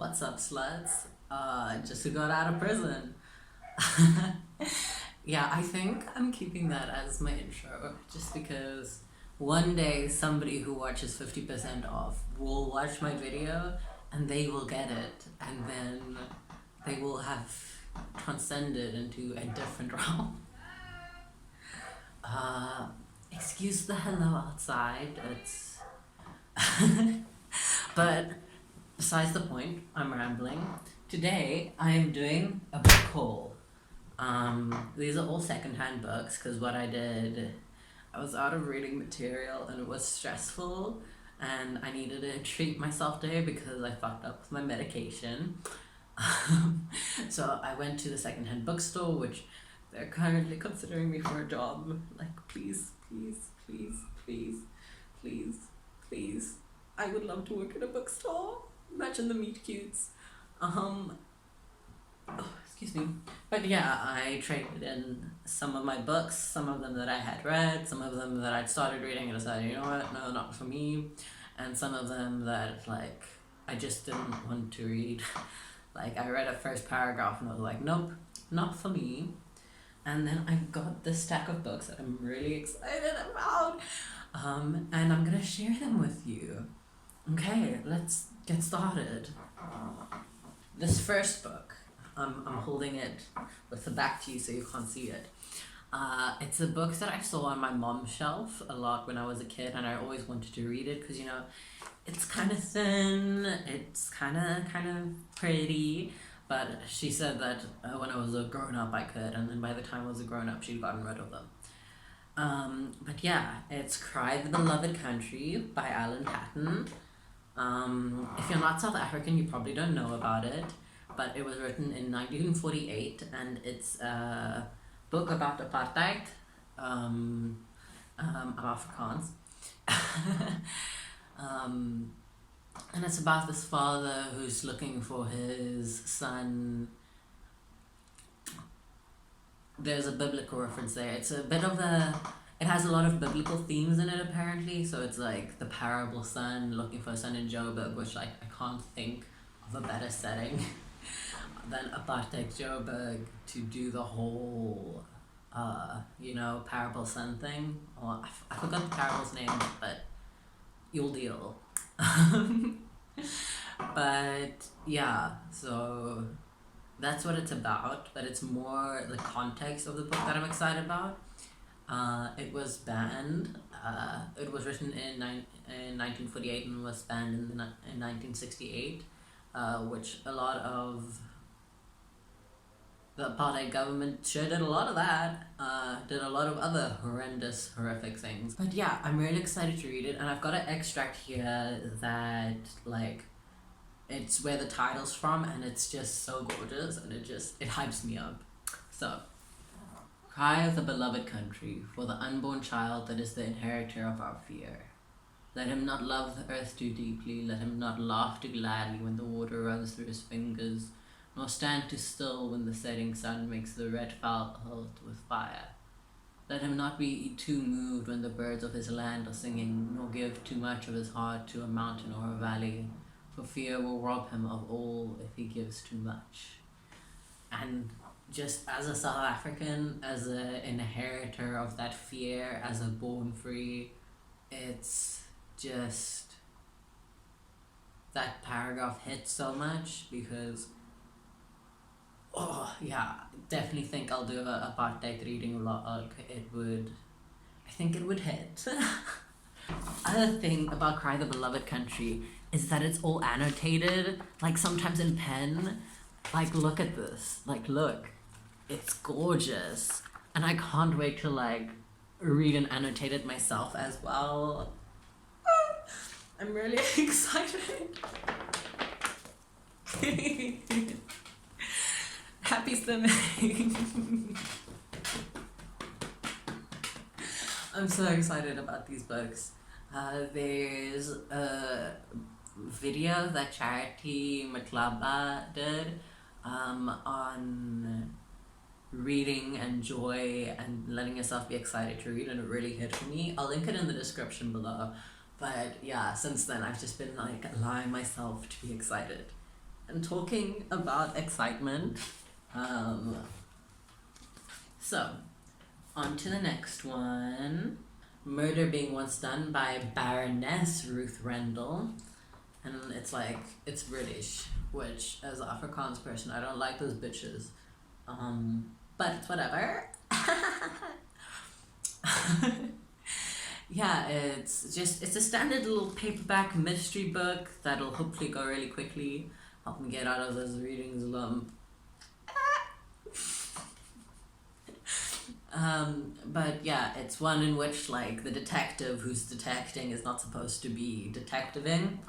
What's up, sluts? Just who got out of prison. Yeah, I think I'm keeping that as my intro just because one day somebody who watches 50% off will watch my video and they will get it, and then they will have transcended into a different realm. Uh, Excuse the hello outside. It's. But besides the point, I'm rambling. Today I am doing a book haul. These are all secondhand books because what I did, I was out of reading material and it was stressful, and I needed to treat myself today because I fucked up with my medication. So I went to the secondhand bookstore, which they're currently considering me for a job. Like, please, please, please, please, please, please. I would love to work at a bookstore. Imagine the meet cutes. Excuse me. But yeah, I traded in some of my books, some of them that I had read, some of them that I'd started reading and decided, you know what, no, not for me, and some of them that, like, I just didn't want to read. Like, I read a first paragraph and I was like, nope, not for me. And then I got this stack of books that I'm really excited about. And I'm gonna share them with you. Okay, let's get started. This first book, I'm holding it with the back to you so you can't see it. It's a book that I saw on my mom's shelf a lot when I was a kid, and I always wanted to read it because, you know, it's kind of thin, it's kind of pretty, but she said that when I was a grown-up I could, and then by the time I was a grown-up she'd gotten rid of them. But yeah, it's Cry the Beloved Country by Alan Paton. If you're not South African, you probably don't know about it, but it was written in 1948, and it's a book about apartheid. I'm Afrikaans. And it's about this father who's looking for his son. There's a biblical reference there. It's a bit of it has a lot of biblical themes in it apparently, so it's like the parable son looking for a son in Joburg, which, like, I can't think of a better setting than apartheid Joburg to do the whole parable son thing. Well, I forgot the parable's name, but you'll deal. But yeah, so that's what it's about, but it's more the context of the book that I'm excited about. It was banned. It was written in 1948 and was banned in 1968, which a lot of the apartheid government sure did a lot of that. Did a lot of other horrific things. But yeah, I'm really excited to read it, and I've got an extract here that, like, it's where the title's from, and it's just so gorgeous, and it hypes me up. So, Cry of the Beloved Country, for the unborn child that is the inheritor of our fear. Let him not love the earth too deeply, let him not laugh too gladly when the water runs through his fingers, nor stand too still when the setting sun makes the red foul earth with fire. Let him not be too moved when the birds of his land are singing, nor give too much of his heart to a mountain or a valley, for fear will rob him of all if he gives too much. And just as a South African, as an inheritor of that fear, as a born free, it's just, that paragraph hits so much because, oh yeah, definitely think I'll do a apartheid reading vlog. I think it would hit. Other thing about Cry the Beloved Country is that it's all annotated, like sometimes in pen. Like, look at this. Like, look. It's gorgeous. And I can't wait to, like, read and annotate it myself as well. I'm really excited. Happy swimming. I'm so excited about these books. There's a video that Charity Matlaba did on reading and joy and letting yourself be excited to read, and it really hit for me. I'll link it in the description below. But yeah, since then I've just been, like, allowing myself to be excited. And talking about excitement, um, so on to the next one. Murder Being Once Done by Baroness Ruth Rendell. And it's British, which as an Afrikaans person, I don't like those bitches. But it's whatever. Yeah, it's a standard little paperback mystery book that'll hopefully go really quickly, help me get out of this reading slump. But yeah, it's one in which like the detective who's detecting is not supposed to be detectiving.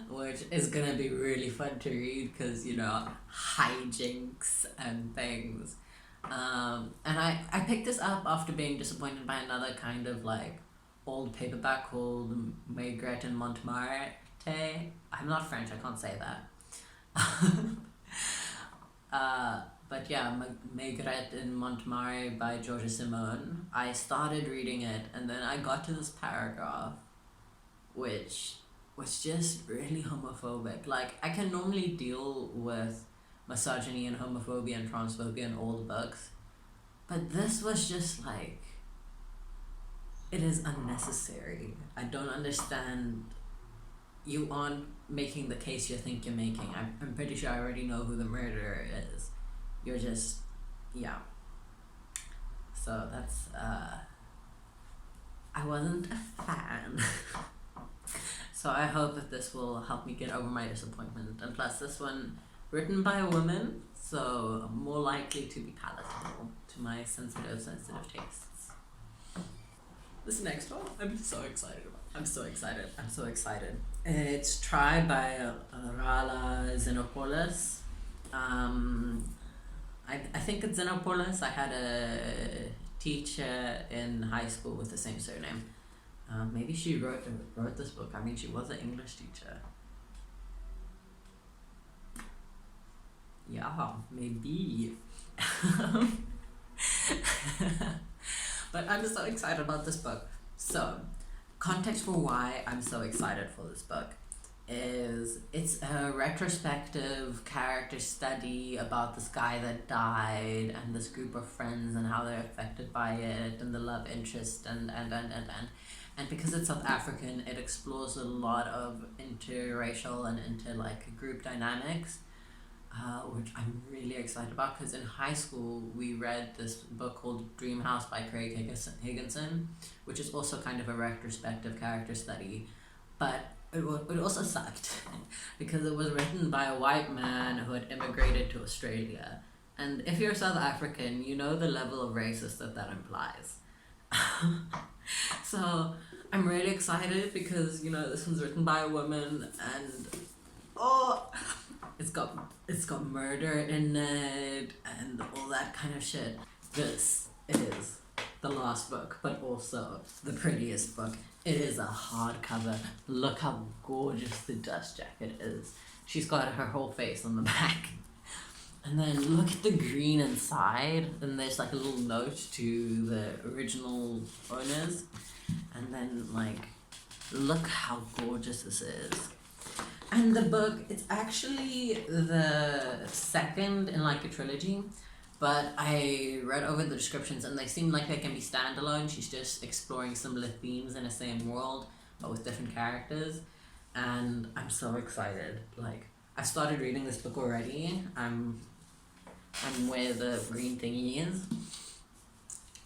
Which is gonna be really fun to read because, hijinks and things. And I picked this up after being disappointed by another kind of like old paperback called Maigret in Montmartre. I'm not French, I can't say that. But yeah, Maigret in Montmartre by Georgia Simone. I started reading it and then I got to this paragraph which was just really homophobic. Like, I can normally deal with misogyny and homophobia and transphobia in all the books, but this was just like, it is unnecessary. I don't understand. You aren't making the case you think you're making. I'm pretty sure I already know who the murderer is. You're just, yeah. So that's, I wasn't a fan. So I hope that this will help me get over my disappointment. And plus this one, written by a woman, so more likely to be palatable to my sensitive tastes. This next one, I'm so excited about. I'm so excited. It's Tribe by Rala Xenopoulos. I think it's Xenopoulos. I had a teacher in high school with the same surname. Maybe she wrote this book. I mean, she was an English teacher. Yeah, maybe. But I'm so excited about this book. So, context for why I'm so excited for this book is it's a retrospective character study about this guy that died and this group of friends and how they're affected by it and the love interest and because it's South African, it explores a lot of interracial and group dynamics, which I'm really excited about because in high school we read this book called Dream House by Craig Higginson, which is also kind of a retrospective character study, but it also sucked because it was written by a white man who had immigrated to Australia, and if you're South African, you know the level of racist that implies. So I'm really excited because this one's written by a woman and it's got murder in it and all that kind of shit. This is the last book, but also the prettiest book. It is a hardcover. Look how gorgeous the dust jacket is. She's got her whole face on the back. And then look at the green inside. And there's like a little note to the original owners. And then look how gorgeous this is. And the book, it's actually the second in a trilogy. But I read over the descriptions and they seem like they can be standalone. She's just exploring similar themes in the same world, but with different characters. And I'm so excited. I started reading this book already. I'm where the green thingy is.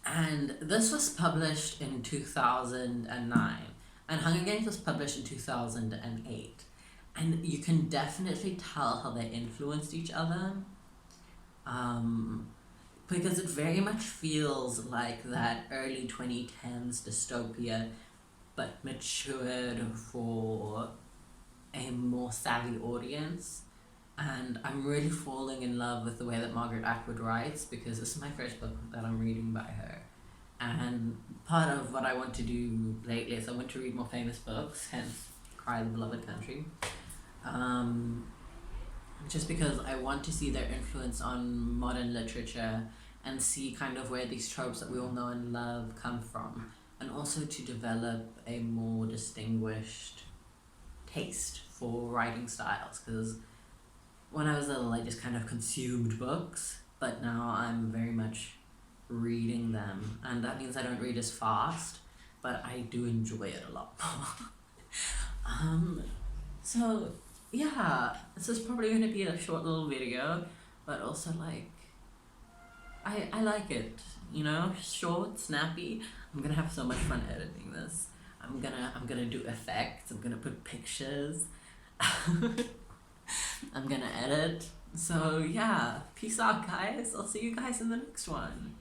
And this was published in 2009. And Hunger Games was published in 2008. And you can definitely tell how they influenced each other. Because it very much feels like that early 2010s dystopia, but matured for a more savvy audience. And I'm really falling in love with the way that Margaret Atwood writes because this is my first book that I'm reading by her. And part of what I want to do lately is I want to read more famous books, hence Cry the Beloved Country. Just because I want to see their influence on modern literature and see kind of where these tropes that we all know and love come from, and also to develop a more distinguished taste for writing styles, because when I was little, I just kind of consumed books, but now I'm very much reading them, and that means I don't read as fast, but I do enjoy it a lot more. So yeah, this is probably gonna be a short little video, but also like I like it, short, snappy. I'm gonna have so much fun editing this. I'm gonna do effects. I'm gonna put pictures. I'm gonna edit. So yeah, peace out, guys. I'll see you guys in the next one.